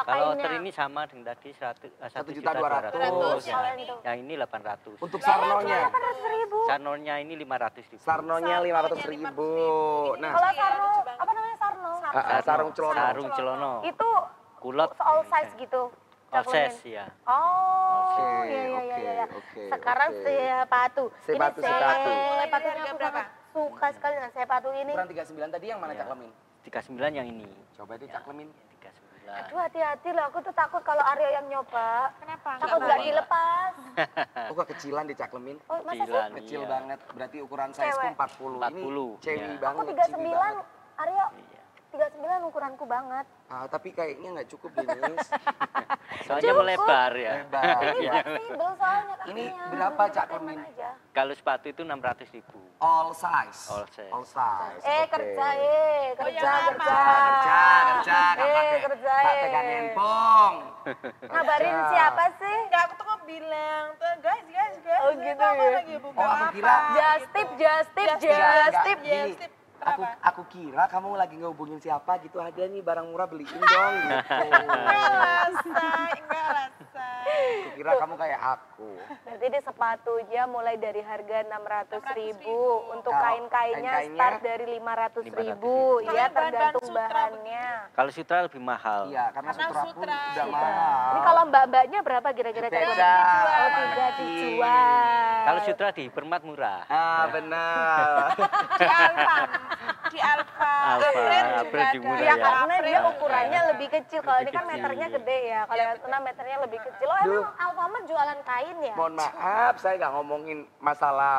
Kalau kainnya. outer ini sama dengan tadi 1.200.000. 1.200.000. Kalau Ya. itu. Yang ini 800. Untuk sarnonya. 800.000. Sarnonya ini 500.000. Sarnonya 500.000. Nah, Kalau Iya, sarno, lucu banget. apa namanya sarno? sarung celono. Sarung celono. Itu Kulot. all size gitu. All Cak Lemin. size ya. Oh, Oke, iya iya oke, iya iya. oke, Sekarang oke. sepatu. Sepatu, Ini sepatu. sepatunya Harga aku berapa? sangat suka sekali dengan sepatu ini. Ukuran 39 tadi yang mana Iya. Cak Lemin? 39 yang ini. Coba deh Cak Lemin. 39. Aduh hati-hati loh, aku tuh takut kalau Aryo yang nyoba. Kenapa? Takut nggak dilepas. Oh, kekecilan deh Cak Lemin. Oh, masa sih? Kecilan, Kecil iya. banget. Berarti ukuran size ku Cewek. 40. 40, Ini cewek iya. banget. Aku 39, Aryo Iya. 39 ukuranku banget. Tapi kayaknya nggak cukup Denis. Soalnya Cukup. melebar ya. Lebar. Ini Iya. fleksibel soalnya Ini kakinya. berapa, Cak Aman Lemin? aja. Kalau sepatu itu 600.000. All size. All size. All size. Eh oke. kerja kerja yang kerja. Kerja, nggak pakai kerja nggak pegang handphone. Ngabarin Kerja. siapa sih? Enggak, aku tuh bilang tuh guys. Oh, Ini gitu tuh aku ya? lagi buka Oh, aku apa, kira Just tip, just tip, Just tip. just Enggak, tip. gini. Yes, tip. Aku Kenapa? aku kira kamu lagi ngehubungin siapa gitu, ada nih barang murah beliin dong gitu. Enggak lah, Say. Aku kira kamu kayak aku. Berarti ini sepatunya mulai dari harga 600.000. Untuk Kalau kain-kainnya kain-kainnya start dari 500.000 500.000. ya, Kalau tergantung bahan-bahan sutra bahannya. Kalau sutra lebih mahal. Iya, karena Karena sutra pun sutra, udah iya. mahal. Ini kalau mbak-mbaknya berapa kira-kira? Cak Lemin? Beda. Oh, tidak dijual. Kalau sutra di Hipermat murah. Benar. Di Alfa. Di Alfa. Alfa, April April juga di ada. murah Ya ya. karena dia April. ukurannya lebih kecil. Kalau ini kan Lebih meternya kecil. gede ya. Kalau Iya, yang tuna meternya lebih kecil. Oh Duh. emang Alfamart jualan kain ya? Mohon maaf, saya nggak ngomongin masalah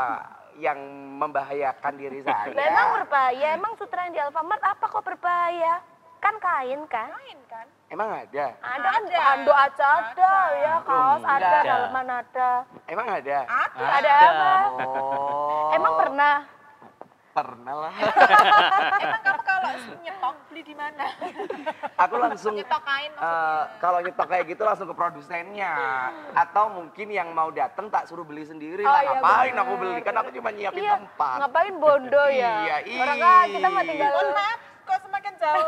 yang membahayakan diri saya. Memang berbahaya. Emang sutra yang di Alfamart apa kok berbahaya? Kan kain kan? Kain kan? Emang ada? Ada kan Ada. ando aja ada ya, kaos Ada. ada, daleman ada. Emang ada? Ada. Ada apa? Oh. Emang pernah? pernah lah. Emang kamu kalau nyetok beli di mana? Aku langsung Nyetok kain maksudnya. kalau nyetok kayak gitu langsung ke produsennya. Atau mungkin yang mau datang tak suruh beli sendiri Oh, lah. iya, Ngapain bener. aku beli? Kan aku cuma nyiapin Iya, tempat. ngapain bondo ya? Iya, Orang kan kita mah ih. tinggal. Mohon maaf, kok semakin jauh.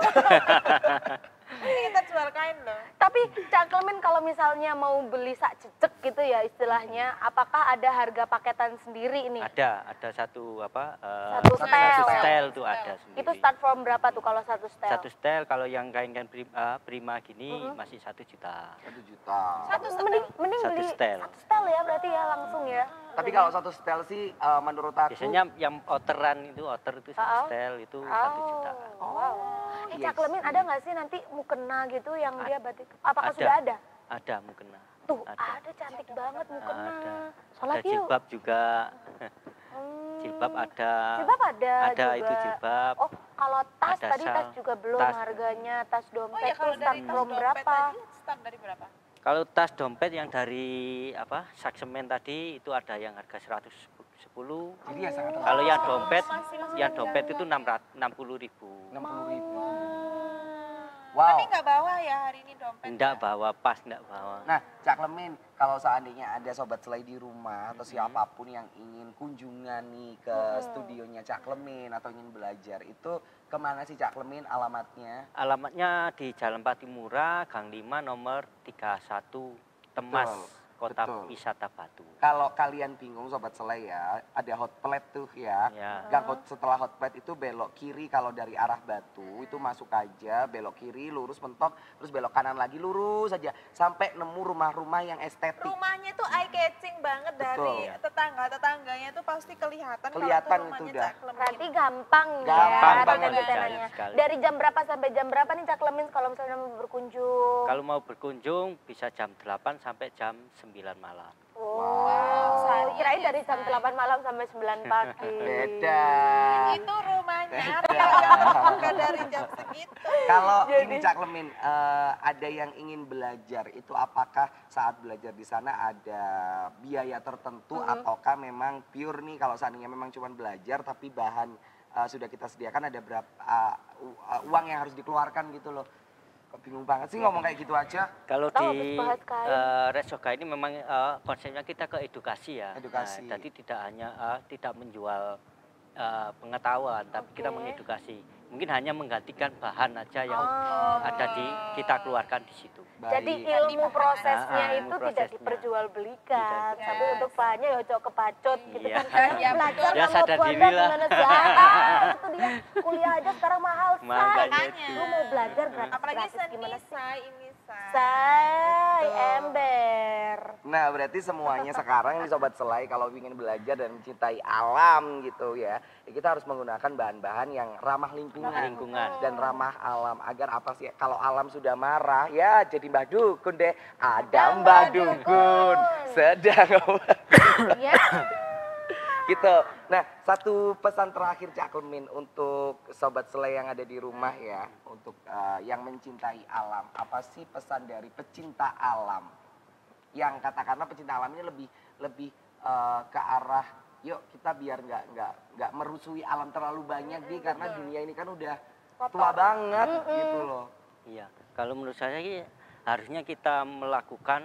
Ini kita jual kain loh. Tapi Cak Clemin kalau misalnya mau beli sak cecek gitu ya istilahnya, apakah ada harga paketan sendiri ini? Ada satu apa? Satu Satu setel. satu setel tuh ada sendiri. Itu start from berapa tuh kalau satu setel? Satu setel kalau yang kain-kain prima gini masih 1 juta. 1 juta. Mending Satu beli setel. satu setel ya berarti ya langsung ya. Tapi kalau satu setel sih menurut aku Biasanya yang outeran itu outer itu satu setel itu 1 juta. Wow. Yes. Cak Clemin ada nggak sih nanti mukena gitu yang dia batik? Apakah Ada. sudah ada? Ada mukena. Tuh, ada cantik banget mukena. Ada. Sholat Ada yuk. jilbab juga. Hmm. Jilbab ada. Jilbab ada Ada juga. itu jilbab. Oh, kalau tas Ada tadi tas sal. juga belum Tas. harganya, tas Oh dompet ya kalau tuh start dari tas from dompet berapa? tadi start dari berapa? Kalau tas dompet yang dari apa? Saksemen tadi itu ada yang harga 110. jadi ya sangat Kalau yang dompet, Masih yang dompet itu 60.000. 60.000. Tapi Wow. nggak bawa ya hari ini dompet. Enggak bawa pas, enggak bawa. Nah, Cak Clemin, kalau seandainya ada sobat selai di rumah atau siapapun yang ingin kunjungan nih ke studionya Cak Clemin atau ingin belajar, itu kemana sih Cak Clemin alamatnya? Alamatnya di Jalan Patimura, Gang 5 nomor 31, Temas, Kota betul. Wisata Batu. Kalau kalian bingung sobat selai ya, ada hot plate tuh ya. Ya. Setelah hot plate itu belok kiri kalau dari arah Batu itu masuk aja, belok kiri lurus mentok, terus belok kanan lagi lurus aja sampai nemu rumah-rumah yang estetik. Rumahnya tuh eye catching banget dari Betul. tetangga-tetangganya tuh pasti kelihatan Kelihatan kalau itu rumahnya udah. Cak Clemin. Berarti gampang, Gampang ya banget. jalan-jalannya. Sekali. Dari jam berapa sampai jam berapa nih Cak Clemin kalau misalnya mau berkunjung? Kalau mau berkunjung bisa jam 8 sampai jam 9 malam. Wow, sehari kirain ya, dari jam 8 malam sampai 9 pagi. Beda. Itu rumahnya yang bukan dari jam segitu. Kalau ini Cak Clemin, ada yang ingin belajar, itu apakah saat belajar di sana ada biaya tertentu ataukah memang pure nih kalau seandainya memang cuma belajar tapi bahan sudah kita sediakan ada berapa uang yang harus dikeluarkan gitu loh. Kok bingung banget sih ngomong kayak gitu aja. Kalau Tahu di habis bahas kain. Resoga ini memang konsepnya kita ke edukasi ya. Edukasi. Nah, jadi tidak hanya tidak menjual pengetahuan, tapi kita Oke. mengedukasi. Mungkin hanya menggantikan bahan aja yang ada di kita keluarkan di situ. Jadi Baik. ilmu prosesnya ilmu itu tidak prosesnya. diperjualbelikan, Tidak. tapi untuk bahannya ya cocok kepacut gitu Iya. kan. Iya, Belajar Ya, nggak mau sadar buat diri lah. gimana sih? Itu dia kuliah aja sekarang mahal, say. Makanya itu. Lu mau belajar gratis, Apalagi gratis seni gimana sih? ini Say, ember. Nah berarti semuanya sekarang nih Sobat Selai kalau ingin belajar dan mencintai alam gitu ya, kita harus menggunakan bahan-bahan yang ramah lingkungan. Lingkungan. Dan ramah alam agar apa sih, kalau alam sudah marah ya jadi Mbah Dukun deh. Ada Mbah Dukun sedang Iya. gitu. Nah, satu pesan terakhir Cak Clemin untuk Sobat Selai yang ada di rumah ya, untuk yang mencintai alam. Apa sih pesan dari pecinta alam? Yang katakanlah pecinta alam ini lebih ke arah yuk kita biar nggak merusui alam terlalu banyak nih karena dunia ini kan udah tua banget gitu loh. Iya, kalau menurut saya sih harusnya kita melakukan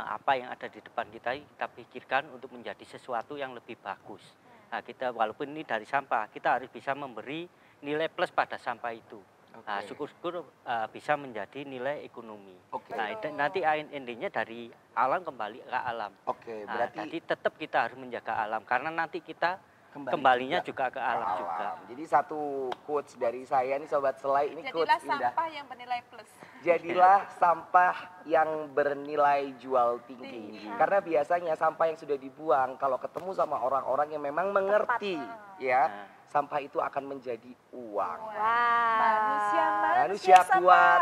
apa yang ada di depan kita pikirkan untuk menjadi sesuatu yang lebih bagus. Nah, kita walaupun ini dari sampah, kita harus bisa memberi nilai plus pada sampah itu. Nah, Oke. syukur-syukur bisa menjadi nilai ekonomi. Oke. Nah, nanti intinya dari alam kembali ke alam. Oke, Nah, berarti jadi tetap kita harus menjaga alam karena nanti kita Kembali kembalinya juga juga ke alam juga. Jadi satu quotes dari saya nih Sobat Selai, ini quotes Jadilah indah. sampah yang bernilai plus. Jadilah sampah yang bernilai jual tinggi. Karena biasanya sampah yang sudah dibuang kalau ketemu sama orang-orang yang memang mengerti ya, Nah. sampah itu akan menjadi uang. Wow. Manusia kuat,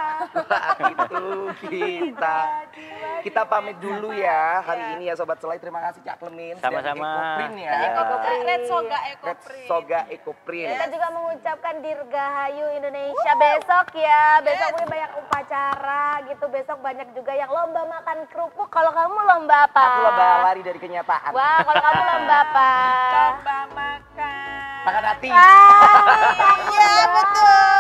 itu kita. Kita pamit dulu ya hari ini ya Sobat Selai. Terima kasih Cak Clemin dan Sama-sama. Ekoprint ya. Ekoprint. Red Soga Red Ekoprint. Soga Ekoprint. Kita juga mengucapkan Dirgahayu Indonesia besok ya. Besok mungkin banyak upacara gitu. Besok banyak juga yang lomba makan kerupuk. Kalau kamu lomba apa? Aku lomba lari dari kenyataan. Wah, kalau kamu lomba apa? Lomba makan. Makan hati. hati. Ah, Iya betul.